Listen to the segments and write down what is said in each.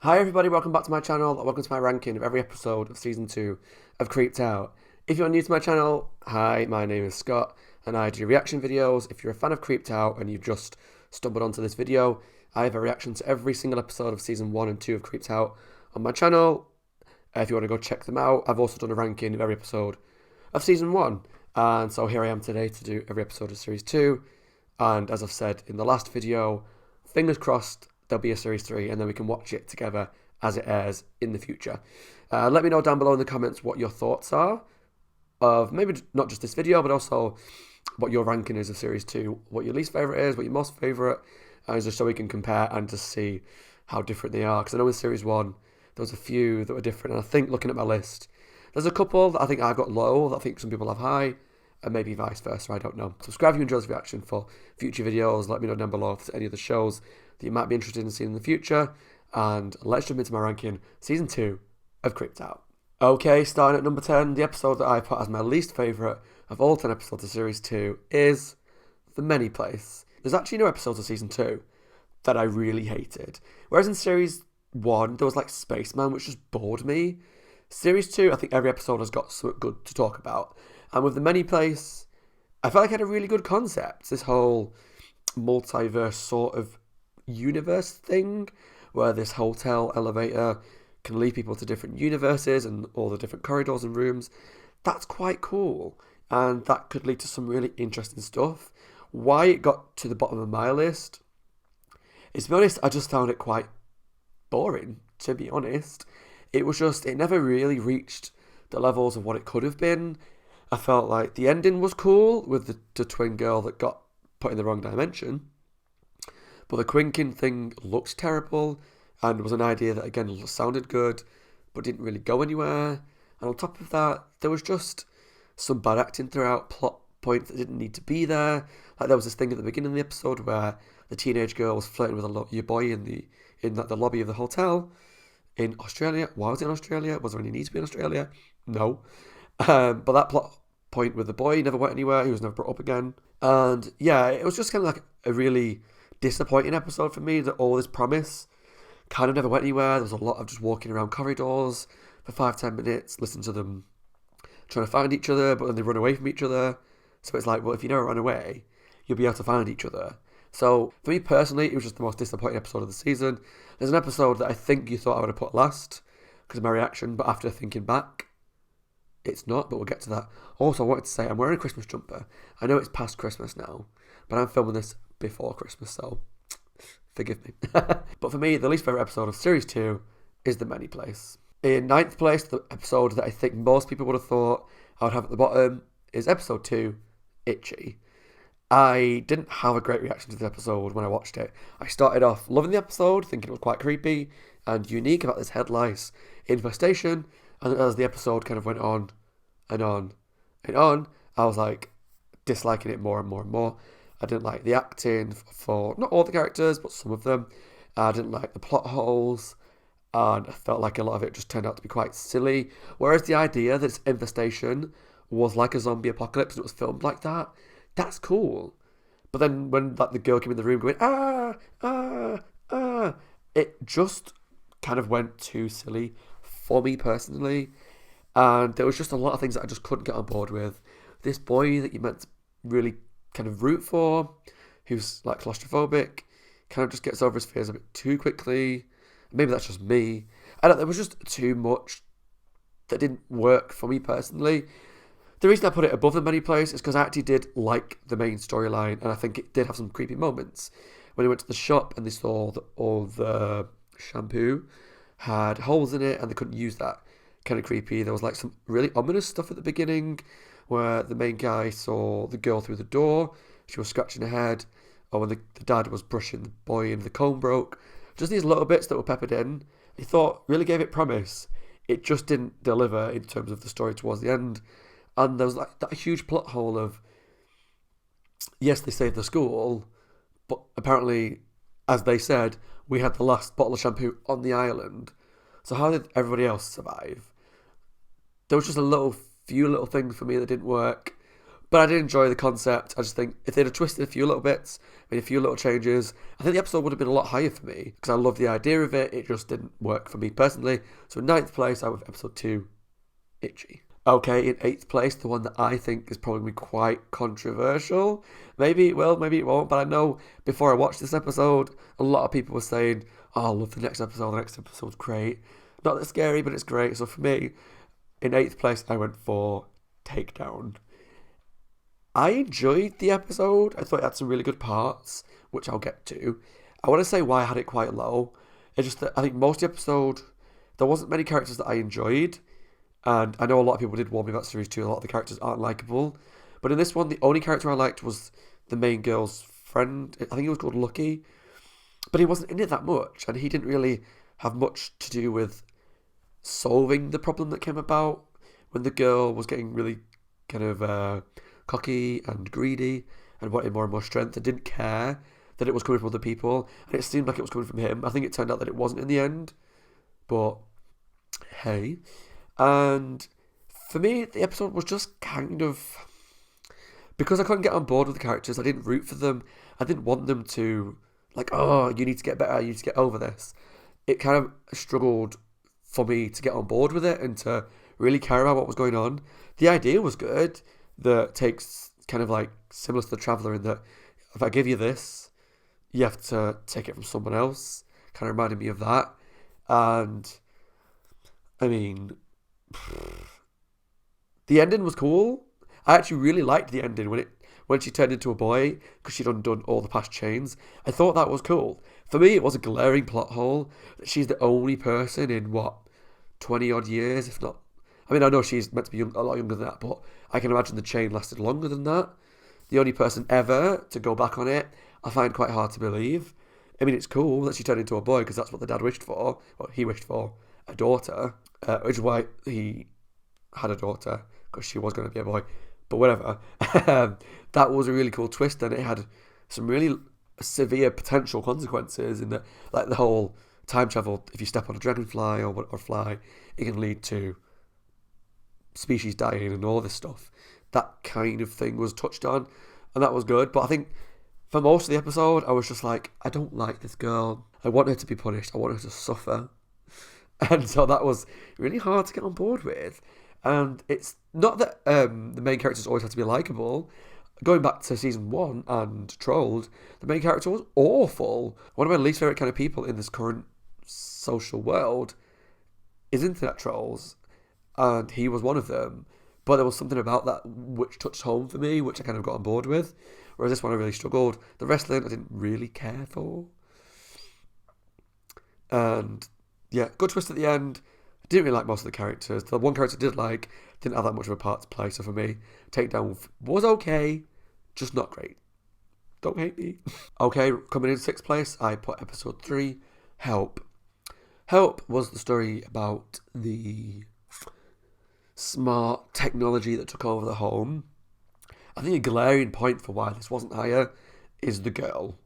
Hi everybody, welcome back to my channel. Welcome to my ranking of every episode of Season 2 of Creeped Out. If you're new to my channel, hi, my name is Scott and I do reaction videos. If you're a fan of Creeped Out and you've just stumbled onto this video, I have a reaction to every single episode of Season 1 and 2 of Creeped Out on my channel. If you want to go check them out, I've also done a ranking of every episode of Season 1. And so here I am today to do every episode of Series 2. And as I've said in the last video, fingers crossed there'll be a Series 3 and then we can watch it together as it airs in the future. Let me know down below in the comments what your thoughts are of maybe not just this video, but also what your ranking is of Series 2, what your least favourite is, what your most favourite, just so we can compare and just see how different they are. Because I know in Series 1, there was a few that were different, and I think looking at my list, there's a couple that I think I've got low, that I think some people have high, and maybe vice versa, I don't know. Subscribe if you enjoy this reaction for future videos. Let me know down below if there's any other shows that you might be interested in seeing in the future. And let's jump into my ranking, Season 2 of Creeped Out. Okay, starting at number 10, the episode that I put as my least favourite of all 10 episodes of Series 2 is The Many Place. There's actually no episodes of Season 2 that I really hated. Whereas in Series 1, there was like Spaceman, which just bored me. Series 2, I think every episode has got something good to talk about. And with The Many Place, I felt like it had a really good concept. This whole multiverse sort of universe thing, where this hotel elevator can lead people to different universes and all the different corridors and rooms. That's quite cool. And that could lead to some really interesting stuff. Why it got to the bottom of my list is, to be honest, I just found it quite boring, to be honest. It never really reached the levels of what it could have been. I felt like the ending was cool with the twin girl that got put in the wrong dimension. But the Quinkin thing looked terrible and was an idea that, again, sounded good but didn't really go anywhere. And on top of that, there was just some bad acting throughout, plot points that didn't need to be there. Like there was this thing at the beginning of the episode where the teenage girl was flirting with your boy in the lobby of the hotel in Australia. Why was it in Australia? Was there any need to be in Australia? No. But that plot point with the boy never went anywhere. He was never brought up again. And yeah, it was just kind of like a really disappointing episode for me, that all this promise kind of never went anywhere. There was a lot of just walking around corridors for 5-10 minutes, listening to them trying to find each other, but then they run away from each other. So it's like, well, if you never run away, you'll be able to find each other. So for me personally, it was just the most disappointing episode of the season. There's an episode that I think you thought I would have put last because of my reaction, but after thinking back, it's not, but we'll get to that. Also, I wanted to say I'm wearing a Christmas jumper. I know it's past Christmas now, but I'm filming this before Christmas, so forgive me. But for me, the least favourite episode of Series 2 is The Many Place. In ninth place, the episode that I think most people would have thought I would have at the bottom is Episode 2, Itchy. I didn't have a great reaction to the episode when I watched it. I started off loving the episode, thinking it was quite creepy and unique about this head lice infestation, and as the episode kind of went on and on and on, I was like disliking it more and more and more. I didn't like the acting for not all the characters, but some of them. I didn't like the plot holes, and I felt like a lot of it just turned out to be quite silly. Whereas the idea that this infestation was like a zombie apocalypse and it was filmed like that, that's cool. But then when like the girl came in the room going, it just kind of went too silly for me personally. And there was just a lot of things that I just couldn't get on board with. This boy that you meant to really kind of root for, who's like claustrophobic, kind of just gets over his fears a bit too quickly. Maybe that's just me. There was just too much that didn't work for me personally. The reason I put it above The Many Place is because I actually did like the main storyline, and I think it did have some creepy moments. When he went to the shop and they saw that all the shampoo had holes in it and they couldn't use that. Kind of creepy. There was like some really ominous stuff at the beginning where the main guy saw the girl through the door. She was scratching her head. Or when the dad was brushing the boy and the comb broke. Just these little bits that were peppered in. I thought really gave it promise. It just didn't deliver in terms of the story towards the end. And there was like that huge plot hole of, yes, they saved the school, but apparently, as they said, we had the last bottle of shampoo on the island. So how did everybody else survive? There was just few little things for me that didn't work. But I did enjoy the concept. I just think if they'd have twisted a few little bits, made a few little changes, I think the episode would have been a lot higher for me. Because I love the idea of it. It just didn't work for me personally. So in 9th place, I went with episode 2, Itchy. Okay, in 8th place, the one that I think is probably quite controversial. Maybe it will, maybe it won't. But I know before I watched this episode, a lot of people were saying, oh, I love the next episode. The next episode's great. Not that scary, but it's great. So for me, in 8th place, I went for Takedown. I enjoyed the episode. I thought it had some really good parts, which I'll get to. I want to say why I had it quite low. It's just that I think most of the episode, there wasn't many characters that I enjoyed. And I know a lot of people did warn me about series 2. A lot of the characters aren't likeable. But in this one, the only character I liked was the main girl's friend. I think he was called Lucky. But he wasn't in it that much. And he didn't really have much to do with solving the problem that came about when the girl was getting really kind of cocky and greedy and wanted more and more strength and didn't care that it was coming from other people. And it seemed like it was coming from him. I think it turned out that it wasn't in the end. But hey. And for me, the episode was just kind of... Because I couldn't get on board with the characters, I didn't root for them. I didn't want them to, like, oh, you need to get better, you need to get over this. It kind of struggled for me to get on board with it and to really care about what was going on. The idea was good. That takes kind of like similar to The Traveller in that if I give you this, you have to take it from someone else. Kind of reminded me of that. And, I mean... The ending was cool. I actually really liked the ending when she turned into a boy because she'd undone all the past chains. I thought that was cool. For me, it was a glaring plot hole that she's the only person in 20 odd years, if not. I mean, I know she's meant to be a lot younger than that, but I can imagine the chain lasted longer than that. The only person ever to go back on it, I find quite hard to believe. I mean, it's cool that she turned into a boy because that's what the dad wished for. Well, he wished for a daughter. Which is why he had a daughter, because she was going to be a boy. But whatever. That was a really cool twist, and it had some really severe potential consequences in that, like the whole time travel, if you step on a dragonfly or fly, it can lead to species dying and all this stuff. That kind of thing was touched on, and that was good. But I think for most of the episode, I was just like, I don't like this girl. I want her to be punished. I want her to suffer. And so that was really hard to get on board with. And it's not that the main characters always have to be likeable. Going back to season 1 and Trolled, the main character was awful. One of my least favourite kind of people in this current social world is internet trolls. And he was one of them. But there was something about that which touched home for me, which I kind of got on board with. Whereas this one I really struggled. The wrestling I didn't really care for. And... yeah, good twist at the end. I didn't really like most of the characters. The one character I did like didn't have that much of a part to play. So for me, Takedown was okay, just not great. Don't hate me. Okay, coming in 6th place, I put episode 3, Help. Help was the story about the smart technology that took over the home. I think a glaring point for why this wasn't higher is the girl.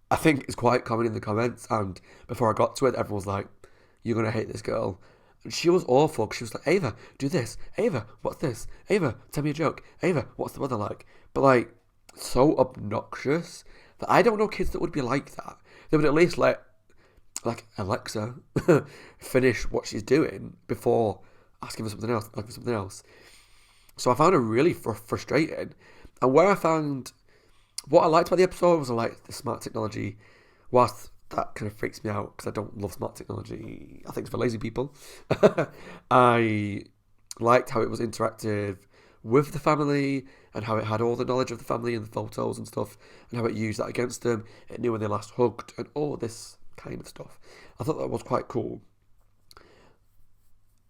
I think it's quite common in the comments, and before I got to it, everyone was like, you're going to hate this girl. And she was awful, because she was like, Ava, do this. Ava, what's this? Ava, tell me a joke. Ava, what's the weather like? But like, so obnoxious that I don't know kids that would be like that. They would at least let, like, Alexa finish what she's doing before asking for something else. So I found her really frustrating. And where I found, what I liked about the episode was I liked the smart technology, whilst that kind of freaks me out because I don't love smart technology. I think it's for lazy people. I liked how it was interactive with the family and how it had all the knowledge of the family and the photos and stuff and how it used that against them. It knew when they last hugged and all this kind of stuff. I thought that was quite cool.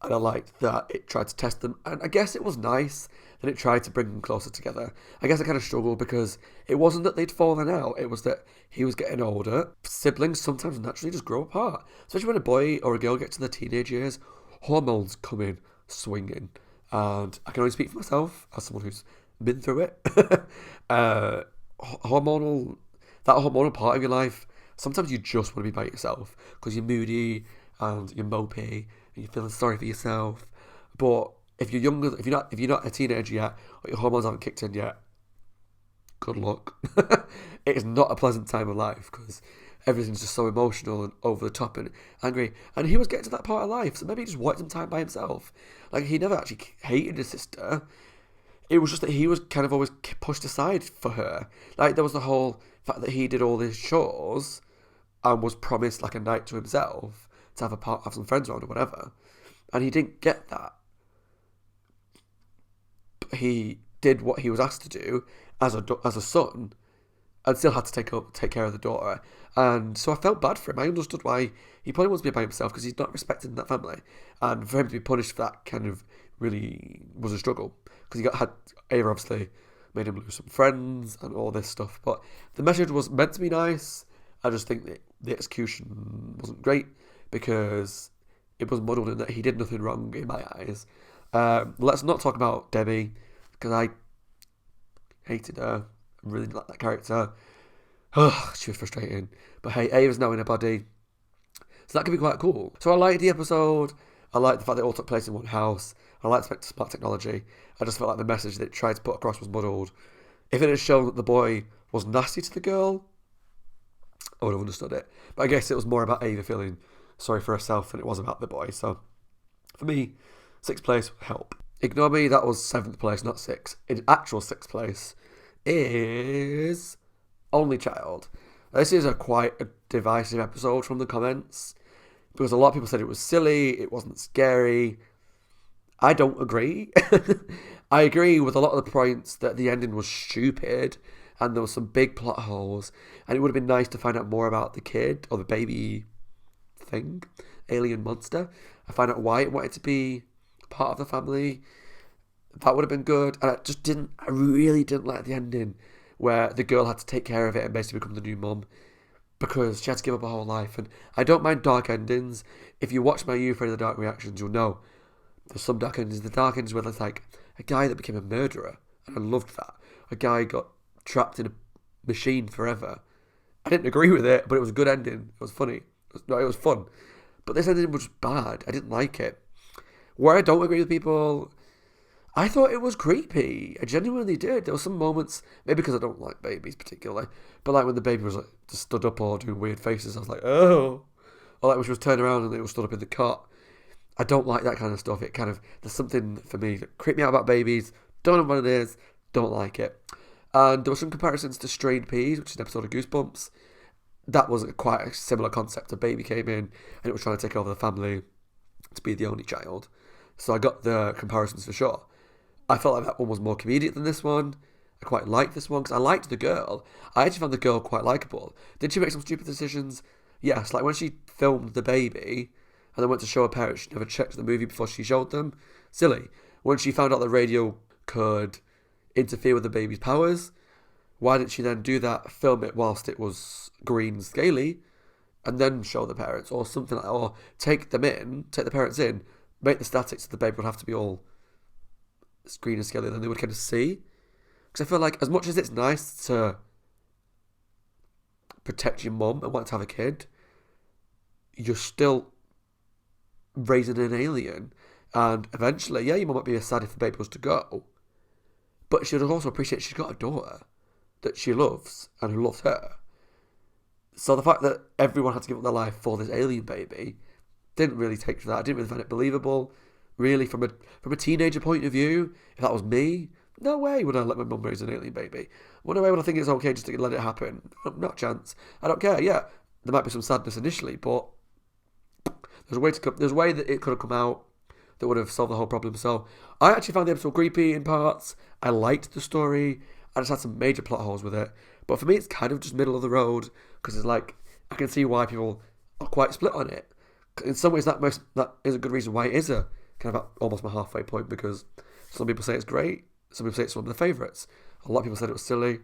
And I liked that it tried to test them. And I guess it was nice that it tried to bring them closer together. I guess I kind of struggled because it wasn't that they'd fallen out. It was that he was getting older. Siblings sometimes naturally just grow apart. Especially when a boy or a girl gets to their teenage years. Hormones come in swinging. And I can only speak for myself as someone who's been through it. That hormonal part of your life, sometimes you just want to be by yourself because you're moody and you're mopey and you're feeling sorry for yourself. But if you're younger, if you're not a teenager yet, or your hormones haven't kicked in yet, good luck. It is not a pleasant time of life because everything's just so emotional and over the top and angry. And he was getting to that part of life, so maybe he just wanted some time by himself. Like, he never actually hated his sister. It was just that he was kind of always pushed aside for her. Like, there was the whole fact that he did all these chores and was promised like a night to himself to have some friends around or whatever, and he didn't get that. But he did what he was asked to do as a son, and still had to take care of the daughter. And so I felt bad for him. I understood why he probably wants to be by himself because he's not respected in that family, and for him to be punished for that kind of really was a struggle because Ava obviously made him lose some friends and all this stuff. But the message was meant to be nice. I just think that the execution wasn't great because it was muddled in that he did nothing wrong in my eyes. Let's not talk about Debbie because I hated her. I really didn't like that character. She was frustrating. But hey, Ava's now in her body, so that could be quite cool. So I liked the episode. I liked the fact that it all took place in one house. I liked the smart technology. I just felt like the message that it tried to put across was muddled. If it had shown that the boy was nasty to the girl, I would have understood it. But I guess it was more about Ava feeling sorry for herself than it was about the boy. So for me, 6th place would help. Ignore me, that was 7th place, not 6. In actual 6th place is Only Child. This is quite a divisive episode from the comments because a lot of people said it was silly, it wasn't scary. I don't agree. I agree with a lot of the points that the ending was stupid and there was some big plot holes, and it would have been nice to find out more about the kid or the baby thing, alien monster. I find out why it wanted to be part of the family. That would have been good. And I really didn't like the ending where the girl had to take care of it and basically become the new mum because she had to give up her whole life. And I don't mind dark endings. If you watch my You Afraid of the Dark reactions, you'll know there's some dark endings. The dark endings where there's like a guy that became a murderer, and I loved that. A guy got trapped in a machine forever. I didn't agree with it, but it was a good ending. It was funny. It was fun. But this ending was bad. I didn't like it. Where I don't agree with people, I thought it was creepy. I genuinely did. There were some moments, maybe because I don't like babies particularly, but like when the baby was like just stood up or doing weird faces, I was like, oh. Or like when she was turning around and it was stood up in the cot. I don't like that kind of stuff. It kind of, there's something for me that creeped me out about babies. Don't know what it is. Don't like it. And there were some comparisons to Strained Peas, which is an episode of Goosebumps. That was quite a similar concept. A baby came in and it was trying to take over the family to be the only child. So I got the comparisons for sure. I felt like that one was more comedic than this one. I quite liked this one because I liked the girl. I actually found the girl quite likeable. Did she make some stupid decisions? Yes, like when she filmed the baby and then went to show her parents, she never checked the movie before she showed them. Silly. When she found out the radio could interfere with the baby's powers, why didn't she then do that, film it whilst it was green scaly, and then show the parents, or something like that, or take the parents in, make the statics so the baby would have to be all green and scaly, then they would kind of see. Because I feel like as much as it's nice to protect your mum and want to have a kid, you're still raising an alien, and eventually, yeah, your mum might be sad if the baby was to go, but she would also appreciate she's got a daughter that she loves and who loves her. So the fact that everyone had to give up their life for this alien baby didn't really take to that. I didn't really find it believable, really, from a teenager point of view. If that was me, no way would I let my mum raise an alien baby. No way would I think it's okay just to let it happen. Not a chance. I don't care. Yeah, there might be some sadness initially, but there's a way that it could have come out that would have solved the whole problem. So I actually found the episode creepy in parts. I liked the story. I just had some major plot holes with it. But for me, it's kind of just middle of the road because it's like I can see why people are quite split on it. In some ways, that is a good reason why it is a kind of almost my halfway point, because some people say it's great, some people say it's one of their favourites. A lot of people said it was silly.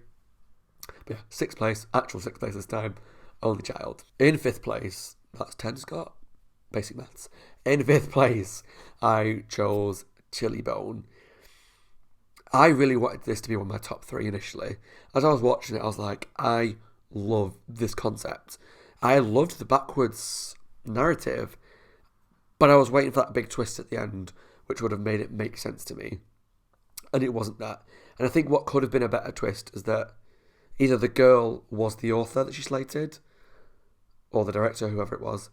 But yeah, 6th place, actual 6th place this time, Only Child. In 5th place, that's 10, Scott. Basic maths. In 5th place, I chose Chili Bone. I really wanted this to be one of my top 3 initially. As I was watching it, I was like, I love this concept. I loved the backwards narrative, but I was waiting for that big twist at the end which would have made it make sense to me. And it wasn't that. And I think what could have been a better twist is that either the girl was the author that she slated, or the director, whoever it was,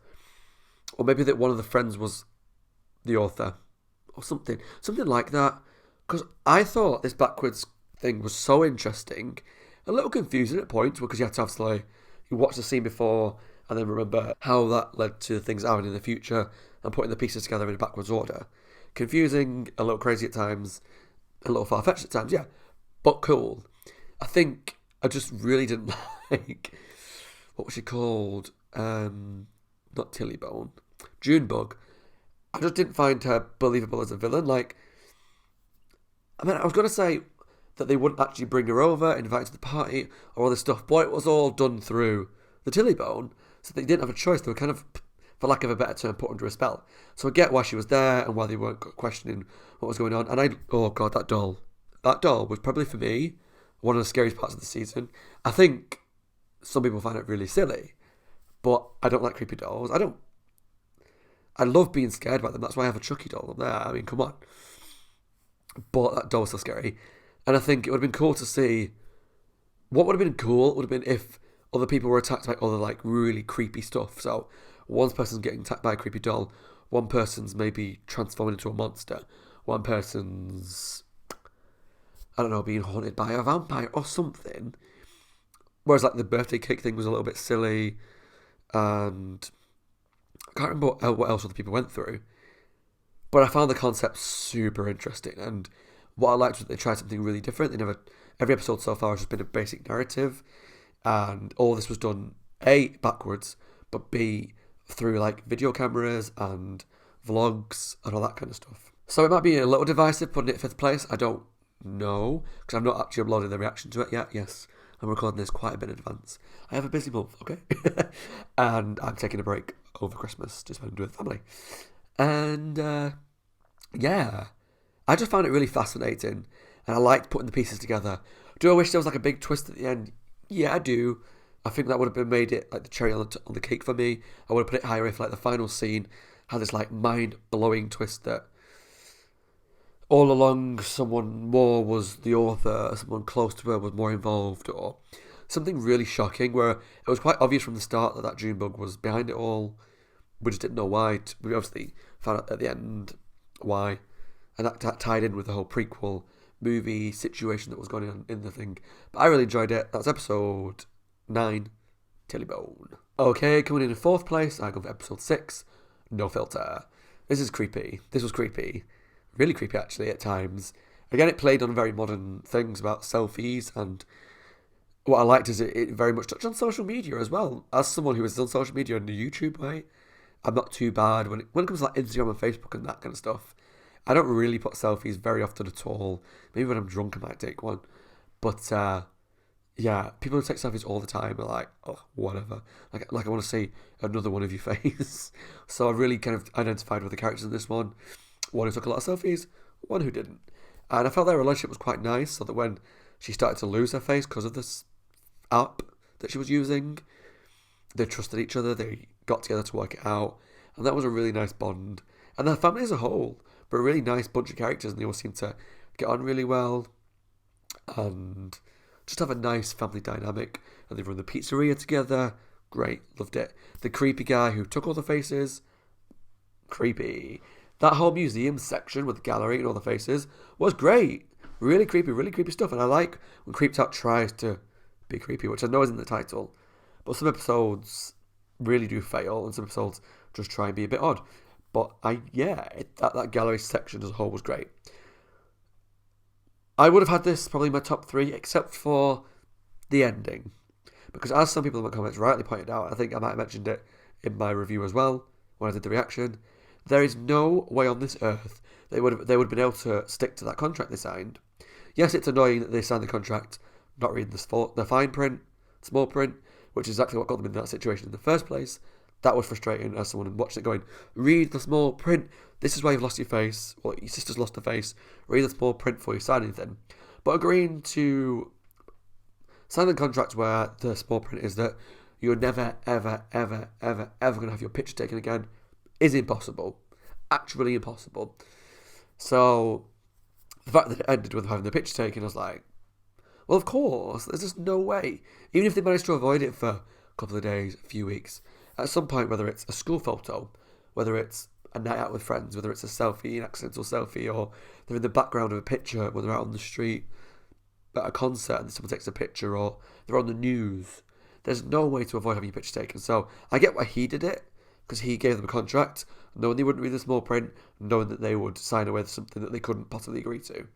or maybe that one of the friends was the author, or something like that. Because I thought this backwards thing was so interesting, a little confusing at points, because you had to obviously you watch the scene before and then remember how that led to things happening in the future and putting the pieces together in a backwards order. Confusing, a little crazy at times, a little far-fetched at times, yeah, but cool. I think I just really didn't like, what was she called? Not Tillybone, Junebug. I just didn't find her believable as a villain. Like, I mean, I was going to say that they wouldn't actually bring her over, invite her to the party, or all this stuff, but it was all done through the Tillybone, so they didn't have a choice. They were kind of, for lack of a better term, put under a spell. So I get why she was there and why they weren't questioning what was going on. And oh god, that doll was probably for me one of the scariest parts of the season. I think some people find it really silly, but I don't like creepy dolls. I love being scared by them. That's why I have a Chucky doll up there. I mean, come on. But that doll was so scary. And I think it would have been cool to see. What would have been cool would have been if other people were attacked by other, like, really creepy stuff. So one person's getting attacked by a creepy doll, one person's maybe transforming into a monster, one person's, I don't know, being haunted by a vampire or something. Whereas, like, the birthday cake thing was a little bit silly, and I can't remember what else other people went through. But I found the concept super interesting, and what I liked was that they tried something really different. Every episode so far has just been a basic narrative, and all this was done A, backwards, but B, through like video cameras and vlogs and all that kind of stuff. So it might be a little divisive putting it 5th place. I don't know, because I've not actually uploaded the reaction to it yet. Yes, I'm recording this quite a bit in advance. I have a busy month, okay? And I'm taking a break over Christmas to spend with family. And yeah, I just found it really fascinating, and I liked putting the pieces together. Do I wish there was like a big twist at the end? Yeah, I do. I think that would have been made it like the cherry on the cake for me. I would have put it higher if like the final scene had this like mind-blowing twist that all along someone more was the author, someone close to her was more involved, or something really shocking where it was quite obvious from the start that Junebug was behind it all. We just didn't know why. We obviously found out at the end why, and that tied in with the whole prequel movie situation that was going on in the thing. But I really enjoyed it. That's episode 9, Tillybone. Okay, coming in 4th place, I go for episode 6, No Filter. This is creepy. This was creepy. Really creepy, actually, at times. Again, it played on very modern things about selfies, and what I liked is it very much touched on social media as well. As someone who has done social media in the YouTube way, I'm not too bad when it comes to like Instagram and Facebook and that kind of stuff. I don't really put selfies very often at all. Maybe when I'm drunk I might take one. But yeah, people who take selfies all the time are like, oh, whatever. Like I want to see another one of your face. So I really kind of identified with the characters in this one. One who took a lot of selfies, one who didn't. And I felt their relationship was quite nice, so that when she started to lose her face because of this app that she was using, they trusted each other, they got together to work it out, and that was a really nice bond. And their family as a whole were a really nice bunch of characters, and they all seemed to get on really well and just have a nice family dynamic. And they run the pizzeria together. Great, loved it. The creepy guy who took all the faces, creepy. That whole museum section with the gallery and all the faces was great. Really creepy stuff. And I like when Creeped Out tries to be creepy, which I know is in the title, but some episodes really do fail, and some episodes just try and be a bit odd. But that gallery section as a whole was great. I would have had this probably in my top 3, except for the ending. Because as some people in my comments rightly pointed out, I think I might have mentioned it in my review as well, when I did the reaction, there is no way on this earth they would have been able to stick to that contract they signed. Yes, it's annoying that they signed the contract not reading the fine print, small print, which is exactly what got them in that situation in the first place. That was frustrating as someone watching it going, read the small print. This is why you've lost your face, or your sister's lost her face. Read the small print before you sign anything. But agreeing to sign a contract where the small print is that you're never, ever going to have your picture taken again is impossible. Actually impossible. So the fact that it ended with having the picture taken, I was like, well, of course, there's just no way. Even if they managed to avoid it for a couple of days, a few weeks, at some point, whether it's a school photo, whether it's a night out with friends, whether it's a selfie, an accidental selfie, or they're in the background of a picture when they're out on the street at a concert and someone takes a picture, or they're on the news, there's no way to avoid having your picture taken. So I get why he did it, because he gave them a contract, knowing they wouldn't read the small print, knowing that they would sign away with something that they couldn't possibly agree to.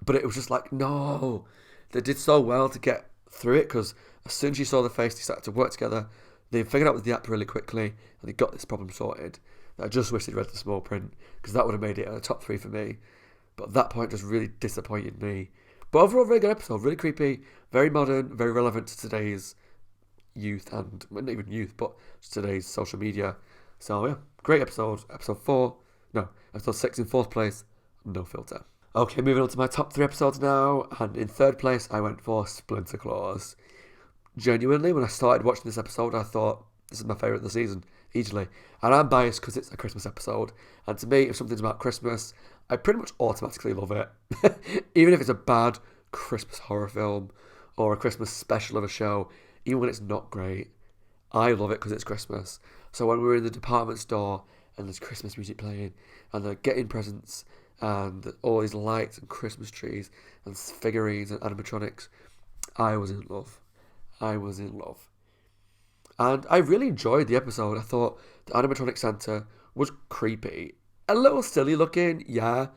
But it was just like, no, they did so well to get through it, because as soon as you saw the face, they started to work together. They figured out with the app really quickly, and they got this problem sorted. I just wish they'd read the small print, because that would have made it a top 3 for me. But that point just really disappointed me. But overall, really good episode, really creepy, very modern, very relevant to today's youth, and well, not even youth, but today's social media. So yeah, great episode. Episode 6 in 4th place, no filter. Okay, moving on to my top 3 episodes now, and in 3rd place I went for Splinter Claws. Genuinely, when I started watching this episode, I thought, this is my favourite of the season, easily. And I'm biased because it's a Christmas episode, and to me, if something's about Christmas, I pretty much automatically love it. Even if it's a bad Christmas horror film, or a Christmas special of a show, even when it's not great, I love it because it's Christmas. So when we're in the department store, and there's Christmas music playing, and they're getting presents, and all these lights and Christmas trees and figurines and animatronics, I was in love. And I really enjoyed the episode. I thought the animatronic Santa was creepy. A little silly looking, yeah.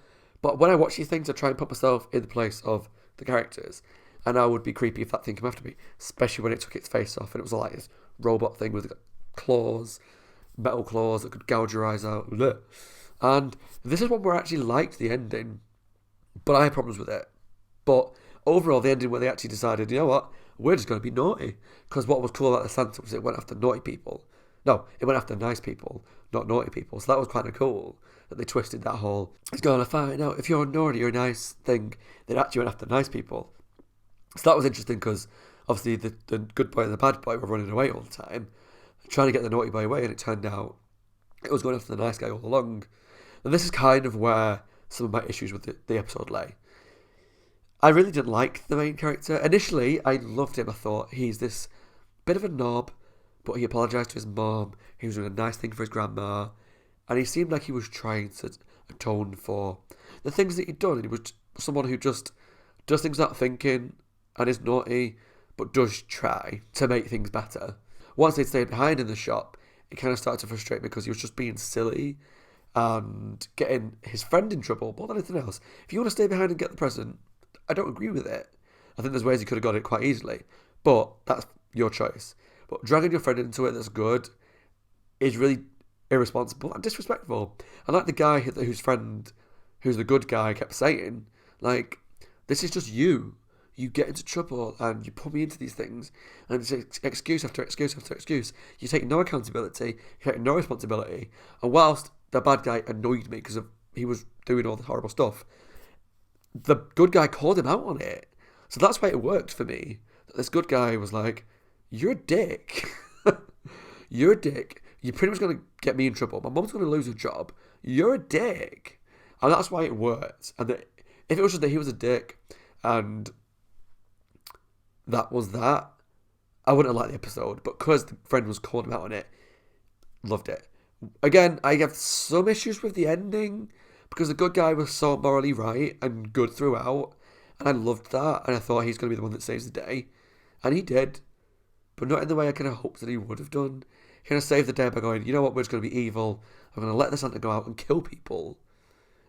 But when I watch these things, I try and put myself in the place of the characters. And I would be creepy if that thing came after me. Especially when it took its face off and it was like this robot thing with claws, metal claws that could gouge your eyes out. Blech. And this is one where I actually liked the ending, but I had problems with it. But overall, the ending where they actually decided, you know what, we're just going to be naughty. Because what was cool about the Santa was it went after naughty people. No, it went after nice people, not naughty people. So that was kind of cool that they twisted that whole, it's going to find out if you're naughty or nice thing. They actually went after nice people. So that was interesting because obviously the good boy and the bad boy were running away all the time, trying to get the naughty boy away, and it turned out it was going after the nice guy all along. And this is kind of where some of my issues with the episode lay. I really didn't like the main character. Initially, I loved him. I thought he's this bit of a knob, but he apologised to his mom. He was doing a nice thing for his grandma. And he seemed like he was trying to atone for the things that he'd done. And he was someone who just does things without thinking and is naughty, but does try to make things better. Once they stayed behind in the shop, it kind of started to frustrate me because he was just being silly and getting his friend in trouble more than anything else. If you want to stay behind and get the present, I don't agree with it. I think there's ways you could have got it quite easily, but that's your choice. But dragging your friend into it that's good is really irresponsible and disrespectful. And like the guy whose friend, who's the good guy, kept saying, like, this is just you. You get into trouble and you put me into these things, and it's excuse after excuse after excuse. You take no accountability, you take no responsibility. And whilst the bad guy annoyed me because he was doing all the horrible stuff, the good guy called him out on it. So that's why it worked for me. This good guy was like, you're a dick. You're a dick. You're pretty much going to get me in trouble. My mom's going to lose her job. You're a dick. And that's why it worked. And if it was just that he was a dick and that was that, I wouldn't have liked the episode. But because the friend was calling him out on it, loved it. Again, I have some issues with the ending because the good guy was so morally right and good throughout. And I loved that. And I thought he's going to be the one that saves the day. And he did. But not in the way I kind of hoped that he would have done. He kind of saved the day by going, you know what, we're just going to be evil. I'm going to let the Santa go out and kill people.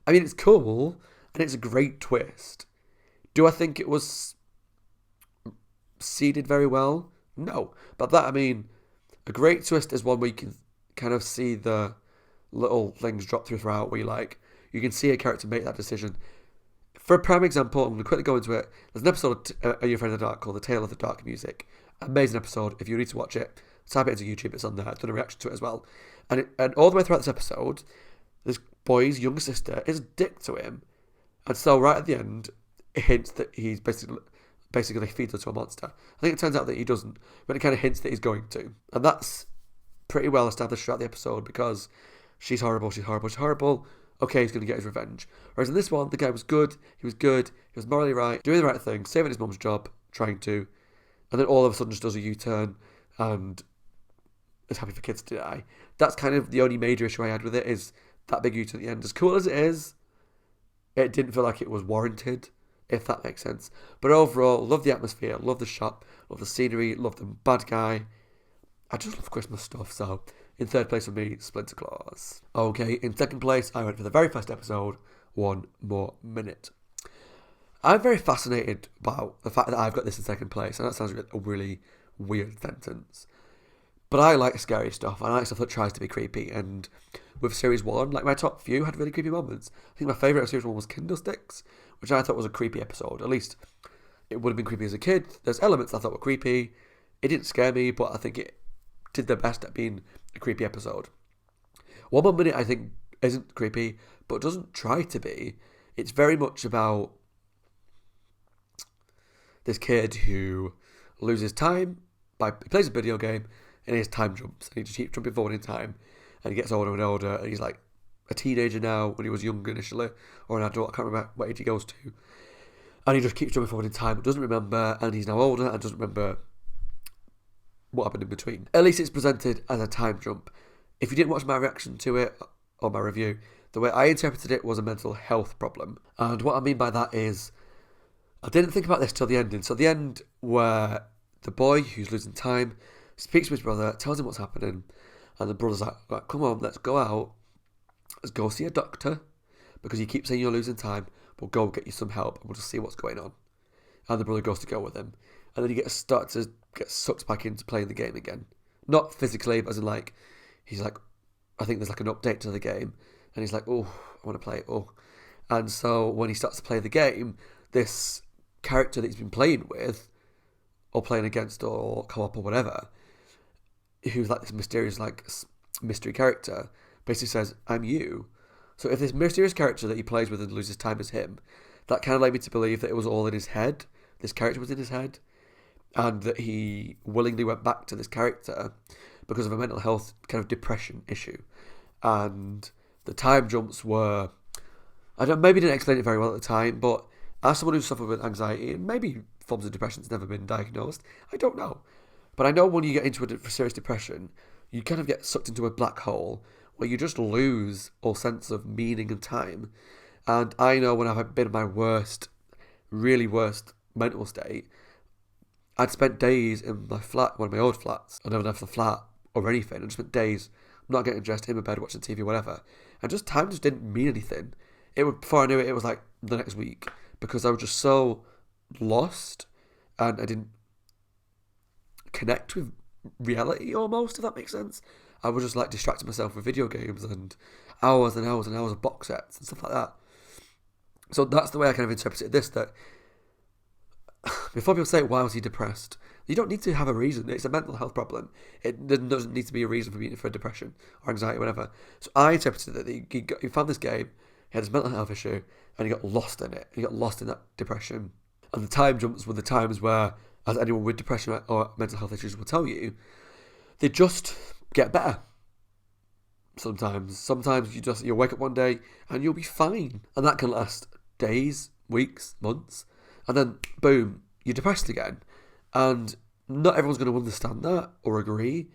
I mean, it's cool. And it's a great twist. Do I think it was seeded very well? No. But that, I mean, a great twist is one where you can kind of see the little things drop throughout where you can see a character make that decision. For a prime example, I'm going to quickly go into it. There's an episode of Your Friend in the Dark called The Tale of the Dark Music. Amazing episode. If you need to watch it, type it into YouTube. It's on there. I've done a reaction to it as well. And all the way throughout this episode, this boy's younger sister is a dick to him. And so right at the end, it hints that he's basically feeds her to a monster. I think it turns out that he doesn't, but it kind of hints that he's going to. And that's pretty well established throughout the episode because she's horrible, she's horrible, she's horrible. okay, he's going to get his revenge. Whereas in this one, the guy was good, he was morally right, doing the right thing, saving his mum's job, trying to, and then all of a sudden just does a U-turn and is happy for kids to die. That's kind of the only major issue I had with it, is that big U-turn at the end. As cool as it is, it didn't feel like it was warranted, if that makes sense. But overall, love the atmosphere, love the shop, love the scenery, love the bad guy. I just love Christmas stuff, so in third place for me, Splinter Claus. Okay, in second place, I went for the very first episode, 1 More Minute. I'm very fascinated about the fact that I've got this in second place, and that sounds like a really weird sentence. But I like scary stuff. I like stuff that tries to be creepy. And with Series 1, like my top few had really creepy moments. I think my favourite of Series 1 was Kindlesticks, which I thought was a creepy episode. At least it would have been creepy as a kid. There's elements I thought were creepy. It didn't scare me, but I think it did their best at being a creepy episode. 1 More Minute, I think, isn't creepy, but doesn't try to be. It's very much about this kid who loses time he plays a video game, and his time jumps, and he just keeps jumping forward in time, and he gets older and older, and he's like a teenager now when he was younger initially, or an adult, I can't remember what age he goes to, and he just keeps jumping forward in time, but doesn't remember, and he's now older, and doesn't remember what happened in between. At least it's presented as a time jump. If you didn't watch my reaction to it, or my review, the way I interpreted it was a mental health problem, and what I mean by that is, I didn't think about this till the ending, so the end where the boy who's losing time speaks to his brother, tells him what's happening, and the brother's like, right, come on, let's go out, let's go see a doctor, because you keep saying you're losing time, we'll go get you some help, and we'll just see what's going on. And the brother goes to go with him, and then he starts to get sucked back into playing the game again. Not physically, but as in like, he's like, I think there's like an update to the game, and he's like, oh, I want to play it, oh. And so when he starts to play the game, this character that he's been playing with, or playing against, or co-op, or whatever, who's like this mysterious, like, mystery character, basically says, I'm you. So if this mysterious character that he plays with and loses time is him, that kind of led me to believe that it was all in his head. This character was in his head, and that he willingly went back to this character because of a mental health kind of depression issue. And the time jumps were, maybe didn't explain it very well at the time, but as someone who suffered with anxiety, and maybe forms of depression has never been diagnosed, I don't know. But I know when you get into a serious depression, you kind of get sucked into a black hole where you just lose all sense of meaning and time. And I know when I've been in my worst, really worst mental state, I'd spent days in my flat, one of my old flats. I never left the flat or anything. I just spent days not getting dressed, in my bed, watching TV, whatever. And just time just didn't mean anything. Before I knew it, it was like the next week, because I was just so lost, and I didn't connect with reality almost, if that makes sense. I was just like distracting myself with video games and hours and hours and hours of box sets and stuff like that. So that's the way I kind of interpreted this, that before people say, why was he depressed? You don't need to have a reason. It's a mental health problem. It doesn't need to be a reason for depression or anxiety or whatever. So I interpreted that he found this game, he had this mental health issue, and he got lost in it. He got lost in that depression. And the time jumps were the times where, as anyone with depression or mental health issues will tell you, they just get better. Sometimes you'll wake up one day and you'll be fine. And that can last days, weeks, months. And then, boom, you're depressed again. And not everyone's going to understand that or agree.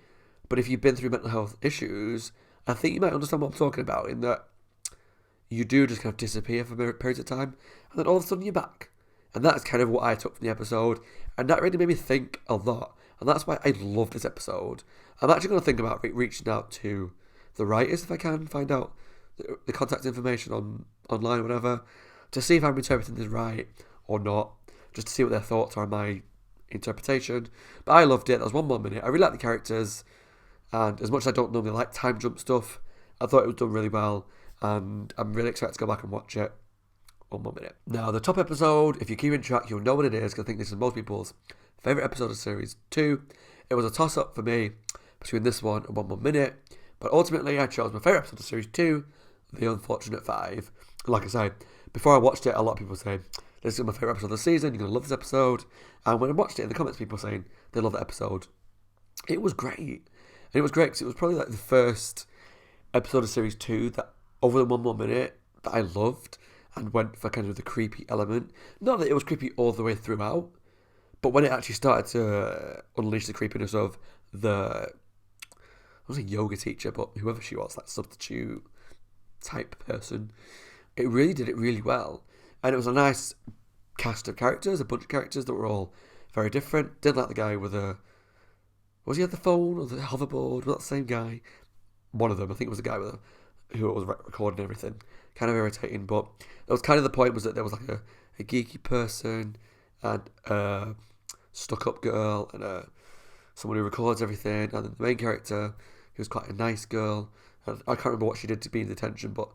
But if you've been through mental health issues, I think you might understand what I'm talking about, in that you do just kind of disappear for periods of time, and then all of a sudden you're back. And that's kind of what I took from the episode, and that really made me think a lot. And that's why I love this episode. I'm actually going to think about reaching out to the writers if I can, find out the contact information online or whatever, to see if I'm interpreting this right or not, just to see what their thoughts are on my interpretation. But I loved it. That was 1 More Minute. I really like the characters, and as much as I don't normally like time jump stuff, I thought it was done really well, and I'm really excited to go back and watch it. 1 More Minute. Now, the top episode, if you keep in track, you'll know what it is, because I think this is most people's favourite episode of Series 2. It was a toss-up for me between this one and 1 More Minute, but ultimately I chose my favourite episode of Series 2, The Unfortunate Five. Like I say, before I watched it, a lot of people saying, this is my favourite episode of the season, you're going to love this episode. And when I watched it, in the comments, people saying they love the episode. It was great. And it was great because it was probably like the first episode of Series 2 that over the 1 more minute that I loved and went for kind of the creepy element. Not that it was creepy all the way throughout, but when it actually started to unleash the creepiness of the, I was a yoga teacher, but whoever she was, that substitute type person, it really did it really well. And it was a nice cast of characters, a bunch of characters that were all very different. Didn't like the guy with a, was he at the phone or the hoverboard? Was that the same guy? One of them, I think it was the guy with who was recording everything. Kind of irritating, but that was kind of the point, was that there was like a geeky person and a stuck-up girl and someone who records everything, and then the main character, who was quite a nice girl. And I can't remember what she did to be in detention, but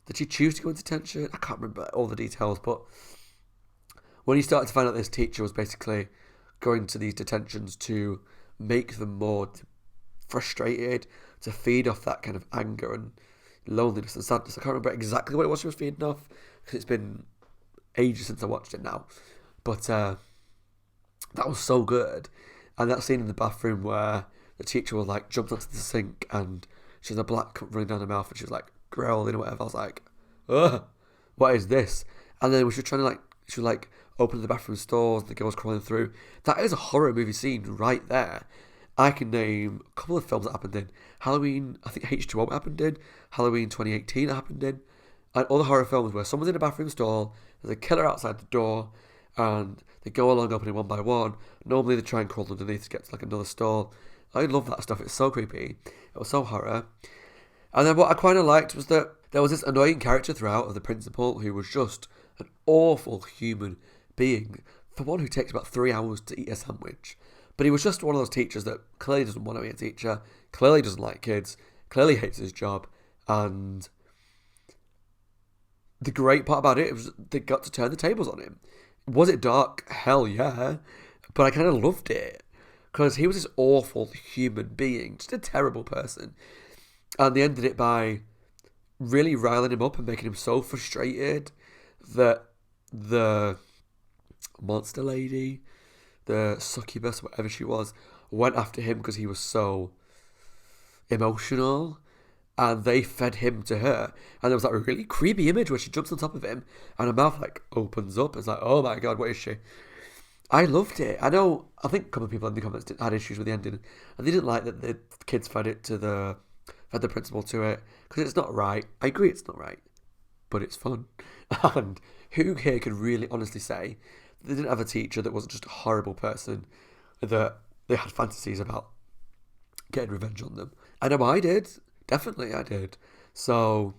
did she choose to go into detention? I can't remember all the details, but when you started to find out this teacher was basically going to these detentions to make them more frustrated, to feed off that kind of anger and loneliness and sadness. I can't remember exactly what it was she was feeding off, because it's been ages since I watched it now. But that was so good. And that scene in the bathroom where the teacher was like jumped onto the sink and she has a black cup running down her mouth and she was like growling or whatever. I was like, ugh, what is this? And then she was trying to she was like open the bathroom stores and the girls crawling through. That is a horror movie scene right there. I can name a couple of films that happened in. Halloween, I think H2O happened in. Halloween 2018 happened in. And other horror films where someone's in a bathroom stall, there's a killer outside the door, and they go along opening one by one. Normally they try and crawl underneath to get to like another stall. I love that stuff. It's so creepy. It was so horror. And then what I kind of liked was that there was this annoying character throughout of the principal who was just an awful human being. For one who takes about 3 hours to eat a sandwich. But he was just one of those teachers that clearly doesn't want to be a teacher, clearly doesn't like kids, clearly hates his job. And the great part about it was they got to turn the tables on him. Was it dark? Hell yeah. But I kind of loved it. Because he was this awful human being, just a terrible person. And they ended it by really riling him up and making him so frustrated that the monster lady, the succubus, whatever she was, went after him because he was so emotional. And they fed him to her. And there was that really creepy image where she jumps on top of him and her mouth like opens up. It's like, oh my god, what is she? I loved it. I think a couple of people in the comments had issues with the ending. And they didn't like that the kids fed the principal to it. Because it's not right. I agree it's not right. But it's fun. And who here can really honestly say they didn't have a teacher that wasn't just a horrible person, that they had fantasies about getting revenge on them? I know I did. Definitely I did. So,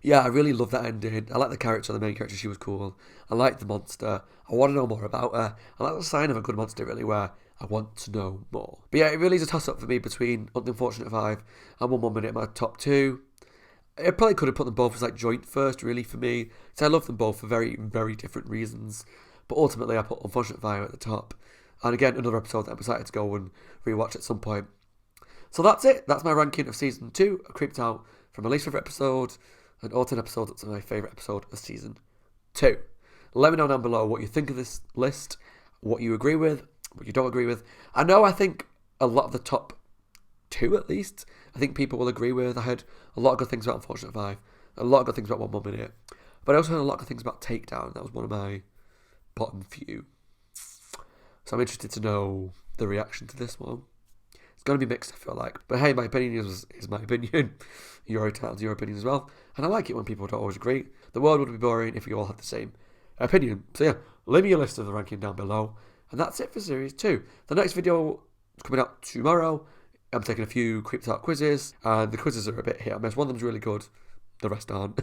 yeah, I really love that ending. I like the character, the main character, she was cool. I like the monster. I want to know more about her. And that's a sign of a good monster, really, where I want to know more. But yeah, it really is a toss-up for me between Unfortunate 5 and 1 More Minute, my top 2. I probably could have put them both as like joint first, really, for me. So I love them both for very, very different reasons. But ultimately, I put Unfortunate 5 at the top. And again, another episode that I'm excited to go and rewatch at some point. So that's it. That's my ranking of Season 2 of Creeped Out, from my least favourite episode and all 10 episodes up to my favourite episode of Season 2. Let me know down below what you think of this list, what you agree with, what you don't agree with. I think a lot of the top 2 at least, I think people will agree with. I heard a lot of good things about Unfortunate 5, a lot of good things about 1 More Minute, but I also heard a lot of good things about Takedown. That was one of my bottom few. So I'm interested to know the reaction to this one. It's going to be mixed, I feel like. But hey, my opinion is my opinion. You're entitled to your opinion as well. And I like it when people don't always agree. The world would be boring if we all had the same opinion. So yeah, leave me a list of the ranking down below. And that's it for Series 2. The next video is coming out tomorrow. I'm taking a few Creeped Out quizzes. And the quizzes are a bit hit or miss. One of them's really good. The rest aren't.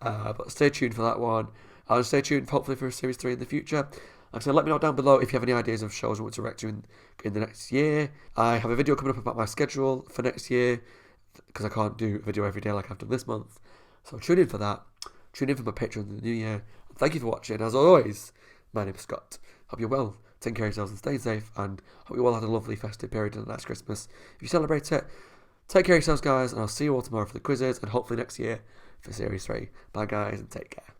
But stay tuned for that one. I'll stay tuned, hopefully, for Series 3 in the future. Like I said, let me know down below if you have any ideas of shows I want to react to in the next year. I have a video coming up about my schedule for next year, because I can't do a video every day like I've done this month. So tune in for that. Tune in for my Patreon in the new year. Thank you for watching. As always, my name is Scott. Hope you're well. Take care of yourselves and stay safe. And hope you all had a lovely festive period and a nice Christmas. If you celebrate it, take care of yourselves, guys. And I'll see you all tomorrow for the quizzes. And hopefully next year for Series 3. Bye, guys, and take care.